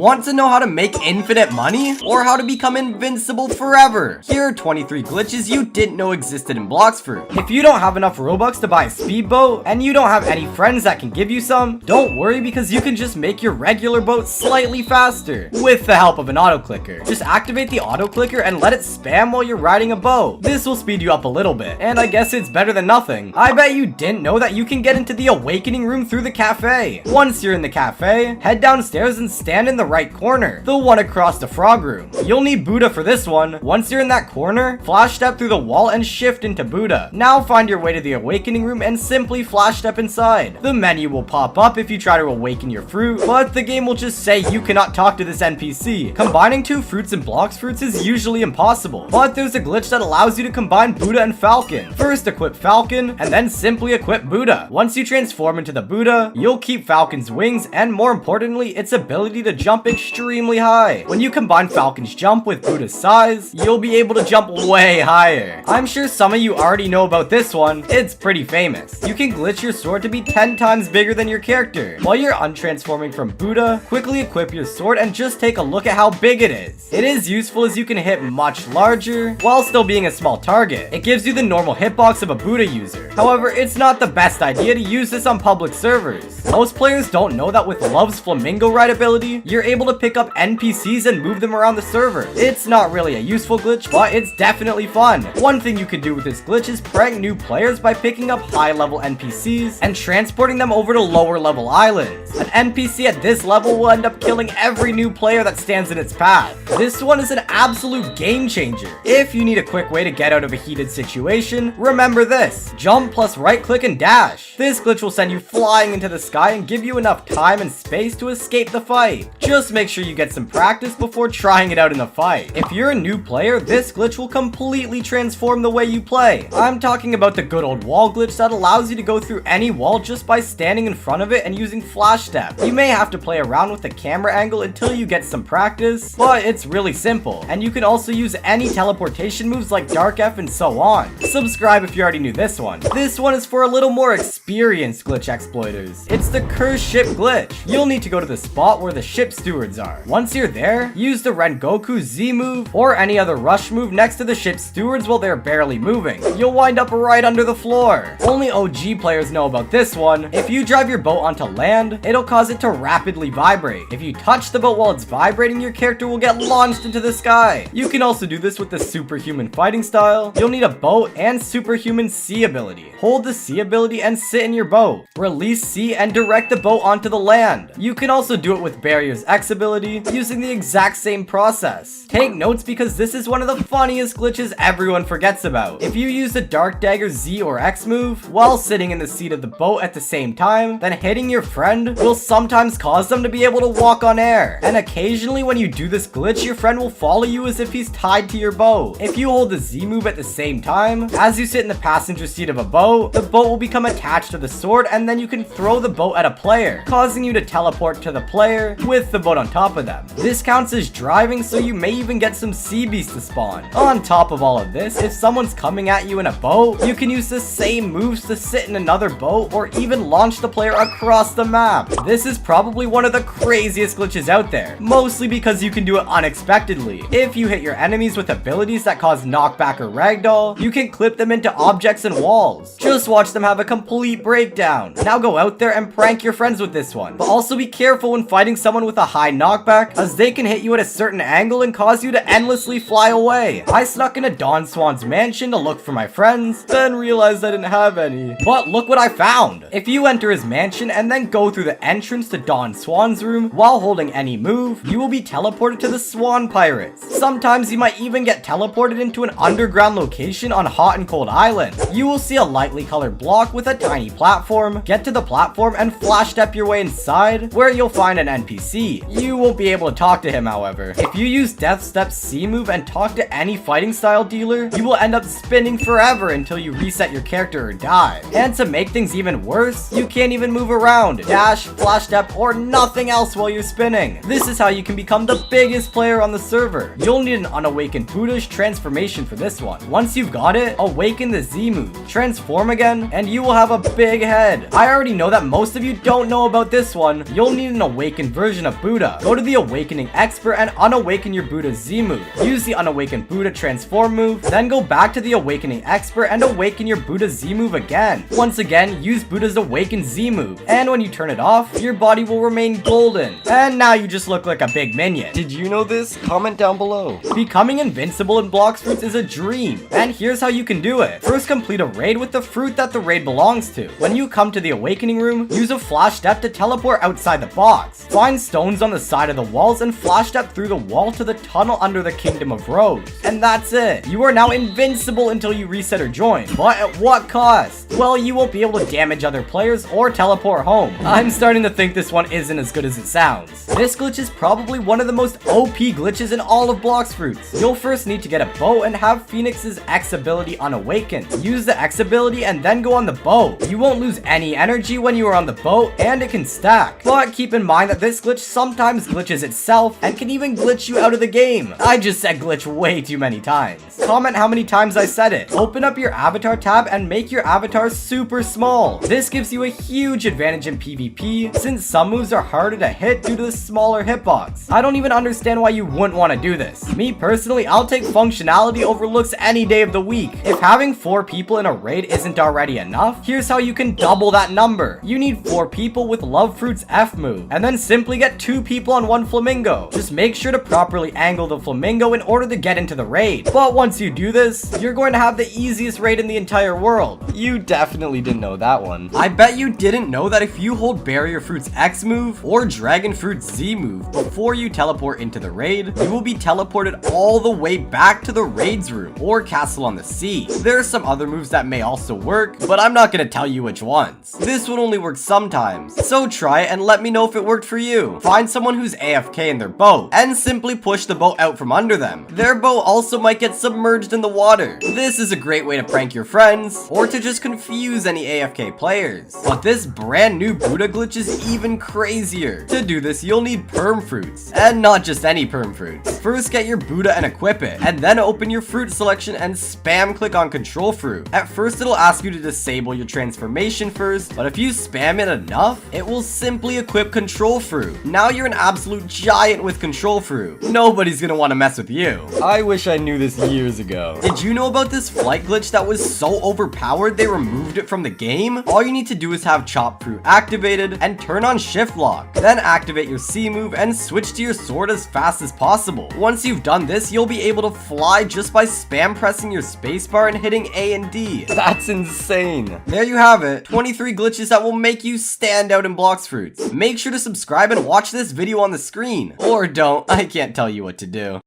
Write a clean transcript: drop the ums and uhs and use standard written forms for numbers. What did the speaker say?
Want to know how to make infinite money? Or how to become invincible forever? Here are 23 glitches you didn't know existed in Blox Fruit. If you don't have enough Robux to buy a speedboat, and you don't have any friends that can give you some, don't worry because you can just make your regular boat slightly faster with the help of an auto clicker. Just activate the auto clicker and let it spam while you're riding a boat. This will speed you up a little bit, and I guess it's better than nothing. I bet you didn't know that you can get into the awakening room through the cafe. Once you're in the cafe, head downstairs and stand in the right corner, the one across the frog room. You'll need Buddha for this one. Once you're in that corner, flash step through the wall and shift into Buddha. Now find your way to the awakening room and simply flash step inside. The menu will pop up if you try to awaken your fruit, but the game will just say you cannot talk to this NPC. Combining two fruits in Blox Fruits is usually impossible, but there's a glitch that allows you to combine Buddha and Falcon. First equip Falcon, and then simply equip Buddha. Once you transform into the Buddha, you'll keep Falcon's wings and more importantly, its ability to jump extremely high. When you combine Falcon's jump with Buddha's size, you'll be able to jump way higher. I'm sure some of you already know about this one. It's pretty famous. You can glitch your sword to be 10 times bigger than your character. While you're untransforming from Buddha, quickly equip your sword and just take a look at how big it is. It is useful as you can hit much larger while still being a small target. It gives you the normal hitbox of a Buddha user. However, it's not the best idea to use this on public servers. Most players don't know that with Love's Flamingo Ride ability, you're able to pick up NPCs and move them around the server. It's not really a useful glitch, but it's definitely fun. One thing you can do with this glitch is prank new players by picking up high level NPCs and transporting them over to lower level islands. An NPC at this level will end up killing every new player that stands in its path. This one is an absolute game changer. If you need a quick way to get out of a heated situation, remember this: jump plus right click and dash. This glitch will send you flying into the sky and give you enough time and space to escape the fight. Just make sure you get some practice before trying it out in a fight. If you're a new player, this glitch will completely transform the way you play. I'm talking about the good old wall glitch that allows you to go through any wall just by standing in front of it and using flash step. You may have to play around with the camera angle until you get some practice, but it's really simple. And you can also use any teleportation moves like Dark F and so on. Subscribe if you already knew this one. This one is for a little more experienced glitch exploiters. It's the cursed ship glitch. You'll need to go to the spot where the ship stewards are. Once you're there, use the Rengoku Z move or any other rush move next to the ship stewards while they're barely moving. You'll wind up right under the floor. Only OG players know about this one. If you drive your boat onto land, it'll cause it to rapidly vibrate. If you touch the boat while it's vibrating, your character will get launched into the sky. You can also do this with the superhuman fighting style. You'll need a boat and superhuman C ability. Hold the C ability and sit in your boat. Release C and direct the boat onto the land. You can also do it with Barrier's X ability using the exact same process. Take notes because this is one of the funniest glitches everyone forgets about. If you use the Dark Dagger Z or X move while sitting in the seat of the boat at the same time, then hitting your friend will sometimes cause them to be able to walk on air. And occasionally when you do this glitch, your friend will follow you as if he's tied to your boat. If you hold the Z move at the same time, as you sit in the passenger seat of a boat, the boat will become attached to the sword and then you can throw the boat at a player, causing you to teleport to the player with the boat on top of them. This counts as driving, so you may even get some sea beasts to spawn. On top of all of this, if someone's coming at you in a boat, you can use the same moves to sit in another boat or even launch the player across the map. This is probably one of the craziest glitches out there, mostly because you can do it unexpectedly. If you hit your enemies with abilities that cause knockback or ragdoll, you can clip them into objects and walls. Just watch them have a complete breakdown. Now go out there and prank your friends with this one, but also be careful when fighting someone with a high knockback, as they can hit you at a certain angle and cause you to endlessly fly away. I snuck into Don Swan's mansion to look for my friends, then realized I didn't have any. But look what I found! If you enter his mansion and then go through the entrance to Don Swan's room while holding any move, you will be teleported to the Swan Pirates. Sometimes you might even get teleported into an underground location on Hot and Cold Island. You will see a lightly colored block with a tiny platform. Get to the platform and flash step your way inside, where you'll find an NPC. You won't be able to talk to him, however. If you use Death Step's C move and talk to any fighting style dealer, you will end up spinning forever until you reset your character or die. And to make things even worse, you can't even move around, dash, flash step, or nothing else while you're spinning. This is how you can become the biggest player on the server. You'll need an unawakened Buddha's transformation for this one. Once you've got it, awaken the Z move, transform again, and you will have a big head. I already know that most most of you don't know about this one, you'll need an awakened version of Buddha. Go to the Awakening Expert and unawaken your Buddha Z move. Use the unawakened Buddha transform move, then go back to the Awakening Expert and awaken your Buddha Z move again. Once again, use Buddha's awakened Z move, and when you turn it off, your body will remain golden. And now you just look like a big minion. Did you know this? Comment down below. Becoming invincible in Blox fruits is a dream, and here's how you can do it. First, complete a raid with the fruit that the raid belongs to. When you come to the awakening room, use a flash step to teleport outside the box. Find stones on the side of the walls and flash step through the wall to the tunnel under the Kingdom of Rose. And that's it. You are now invincible until you reset or join. But at what cost? Well, you won't be able to damage other players or teleport home. I'm starting to think this one isn't as good as it sounds. This glitch is probably one of the most OP glitches in all of Blox fruits. You'll first need to get a bow and have Phoenix's X ability unawakened. Use the X ability and then go on the bow. You won't lose any energy when you are on the boat, and it can stack. But keep in mind that this glitch sometimes glitches itself and can even glitch you out of the game. I just said glitch way too many times. Comment how many times I said it. Open up your avatar tab and make your avatar super small. This gives you a huge advantage in PvP since some moves are harder to hit due to the smaller hitbox. I don't even understand why you wouldn't want to do this. Me personally, I'll take functionality over looks any day of the week. If having 4 people in a raid isn't already enough, here's how you can double that number. You need 4 people with Love Fruit's F move, and then simply get 2 people on 1 flamingo. Just make sure to properly angle the flamingo in order to get into the raid. But once you do this, you're going to have the easiest raid in the entire world. You definitely didn't know that one. I bet you didn't know that if you hold Barrier Fruit's X move or Dragon Fruit's Z move before you teleport into the raid, you will be teleported all the way back to the raid's room or castle on the sea. There are some other moves that may also work, but I'm not going to tell you which ones. This one only works sometimes, so try it and let me know if it worked for you. Find someone who's AFK in their boat and simply push the boat out from under them. Their boat also might get submerged in the water. This is a great way to prank your friends or to just confuse any AFK players. But this brand new Buddha glitch is even crazier. To do this, you'll need perm fruits, and not just any perm fruits. First, get your Buddha and equip it, and then open your fruit selection and spam click on control fruit. At first, it'll ask you to disable your transformation first, but if you spam it enough, it will simply equip control fruit. Now you're an absolute giant with control fruit. Nobody's gonna want to mess with you. I wish I knew this years ago. Did you know about this flight glitch that was so overpowered they removed it from the game? All you need to do is have chop fruit activated and turn on shift lock. Then activate your C move and switch to your sword as fast as possible. Once you've done this, you'll be able to fly just by spam pressing your spacebar and hitting A and D. That's insane. There you have it, 23 glitches that will make you stand out in Blox fruits. Make sure to subscribe and watch this video on the screen. Or don't, I can't tell you what to do.